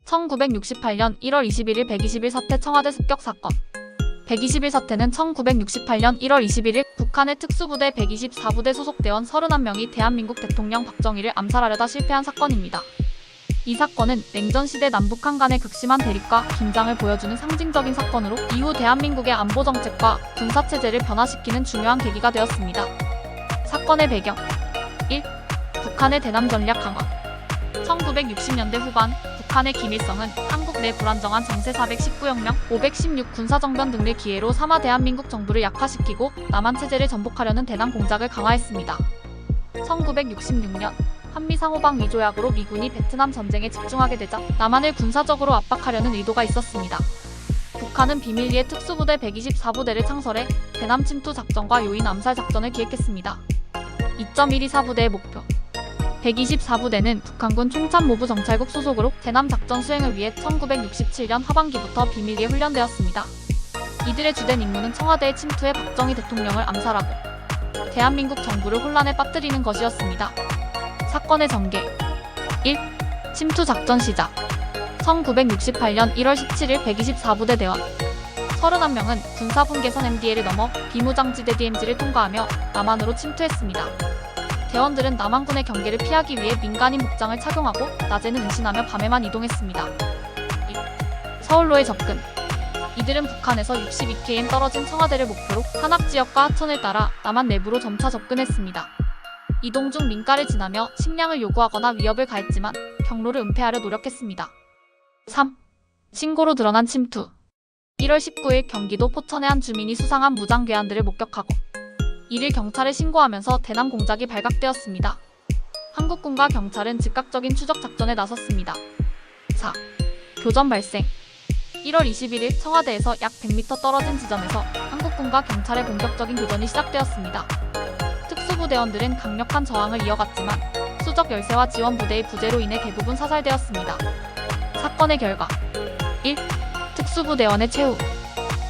1968년 1월 21일 121 사태 청와대 습격 사건. 121 사태는 1968년 1월 21일 북한의 특수부대 124부대 소속 대원 31명이 대한민국 대통령 박정희를 암살하려다 실패한 사건입니다. 이 사건은 냉전시대 남북한 간의 극심한 대립과 긴장을 보여주는 상징적인 사건으로 이후 대한민국의 안보정책과 군사체제를 변화시키는 중요한 계기가 되었습니다. 사건의 배경 1. 북한의 대남 전략 강화. 1960년대 후반 북한의 김일성은 한국 내 불안정한 정세 419혁명, 516 군사정변 등을 기회로 삼아 대한민국 정부를 약화시키고 남한 체제를 전복하려는 대남 공작을 강화했습니다. 1966년 한미상호방 위조약으로 미군이 베트남 전쟁에 집중하게 되자 남한을 군사적으로 압박하려는 의도가 있었습니다. 북한은 비밀리에 특수부대 124부대를 창설해 대남 침투 작전과 요인 암살 작전을 기획했습니다. 2.124부대의 목표 124부대는 북한군 총참모부 정찰국 소속으로 대남 작전 수행을 위해 1967년 하반기부터 비밀리에 훈련되었습니다. 이들의 주된 임무는 청와대에 침투해 박정희 대통령을 암살하고 대한민국 정부를 혼란에 빠뜨리는 것이었습니다. 사건의 전개 1. 침투 작전 시작 1968년 1월 17일 124부대 대원 31명은 군사분 개선 MDL을 넘어 비무장지대 DMZ를 통과하며 남한으로 침투했습니다. 대원들은 남한군의 경계를 피하기 위해 민간인 복장을 착용하고 낮에는 은신하며 밤에만 이동했습니다. 2. 서울로의 접근 이들은 북한에서 62km 떨어진 청와대를 목표로 산악지역과 하천을 따라 남한 내부로 점차 접근했습니다. 이동 중 민가를 지나며 식량을 요구하거나 위협을 가했지만 경로를 은폐하려 노력했습니다. 3. 신고로 드러난 침투 1월 19일 경기도 포천의 한 주민이 수상한 무장 괴한들을 목격하고 이를 경찰에 신고하면서 대남 공작이 발각되었습니다. 한국군과 경찰은 즉각적인 추적 작전에 나섰습니다. 4. 교전 발생 1월 21일 청와대에서 약 100m 떨어진 지점에서 한국군과 경찰의 본격적인 교전이 시작되었습니다. 특수부대원들은 강력한 저항을 이어갔지만 수적 열세와 지원부대의 부재로 인해 대부분 사살되었습니다. 사건의 결과 1. 특수부대원의 최후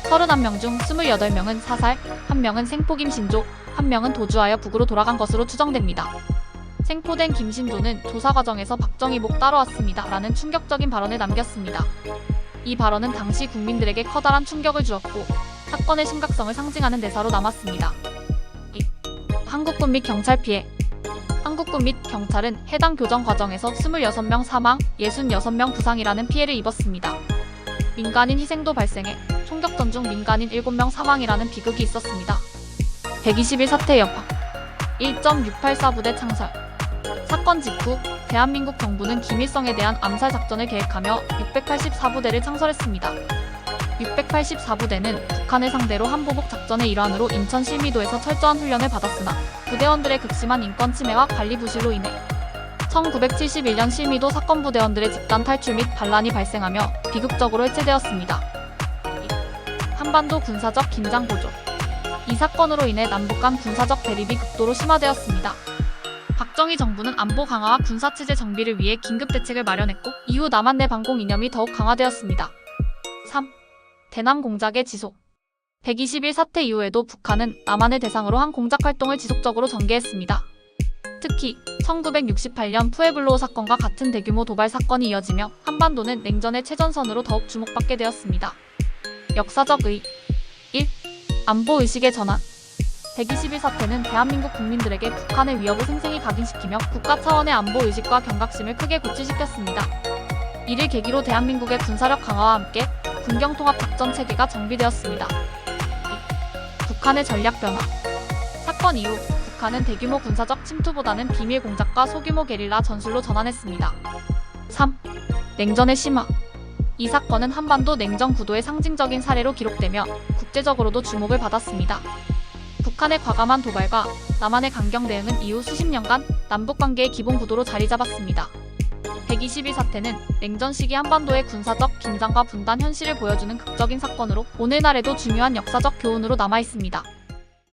31명 중 28명은 사살, 1명은 생포 김신조, 1명은 도주하여 북으로 돌아간 것으로 추정됩니다. 생포된 김신조는 조사 과정에서 박정희 목 따라왔습니다 라는 충격적인 발언을 남겼습니다. 이 발언은 당시 국민들에게 커다란 충격을 주었고 사건의 심각성을 상징하는 대사로 남았습니다. 2. 한국군 및 경찰 피해 한국군 및 경찰은 해당 교전 과정에서 26명 사망, 66명 부상이라는 피해를 입었습니다. 민간인 희생도 발생해 총격전 중 민간인 7명 사망이라는 비극이 있었습니다. 121 사태 여파 1.684부대 창설 사건 직후 대한민국 정부는 김일성에 대한 암살 작전을 계획하며 684부대를 창설했습니다. 684부대는 북한을 상대로 한보복 작전의 일환으로 인천 실미도에서 철저한 훈련을 받았으나 부대원들의 극심한 인권 침해와 관리 부실로 인해 1971년 실미도 사건부대원들의 집단 탈출 및 반란이 발생하며 비극적으로 해체되었습니다. 한반도 군사적 긴장 고조 이 사건으로 인해 남북 간 군사적 대립이 극도로 심화되었습니다. 박정희 정부는 안보 강화와 군사체제 정비를 위해 긴급대책을 마련했고 이후 남한 내 반공 이념이 더욱 강화되었습니다. 3. 대남 공작의 지속 121 사태 이후에도 북한은 남한을 대상으로 한 공작 활동을 지속적으로 전개했습니다. 특히 1968년 푸에블로우 사건과 같은 대규모 도발 사건이 이어지며 한반도는 냉전의 최전선으로 더욱 주목받게 되었습니다. 역사적 의의 1. 안보의식의 전환 121 사태는 대한민국 국민들에게 북한의 위협을 생생히 각인시키며 국가 차원의 안보의식과 경각심을 크게 고취시켰습니다. 이를 계기로 대한민국의 군사력 강화와 함께 군경통합작전 체계가 정비되었습니다. 2. 북한의 전략 변화 사건 이후 북한은 대규모 군사적 침투보다는 비밀 공작과 소규모 게릴라 전술로 전환했습니다. 3. 냉전의 심화 이 사건은 한반도 냉전 구도의 상징적인 사례로 기록되며 국제적으로도 주목을 받았습니다. 북한의 과감한 도발과 남한의 강경 대응은 이후 수십 년간 남북관계의 기본 구도로 자리 잡았습니다. 121 사태는 냉전 시기 한반도의 군사적 긴장과 분단 현실을 보여주는 극적인 사건으로 오늘날에도 중요한 역사적 교훈으로 남아있습니다.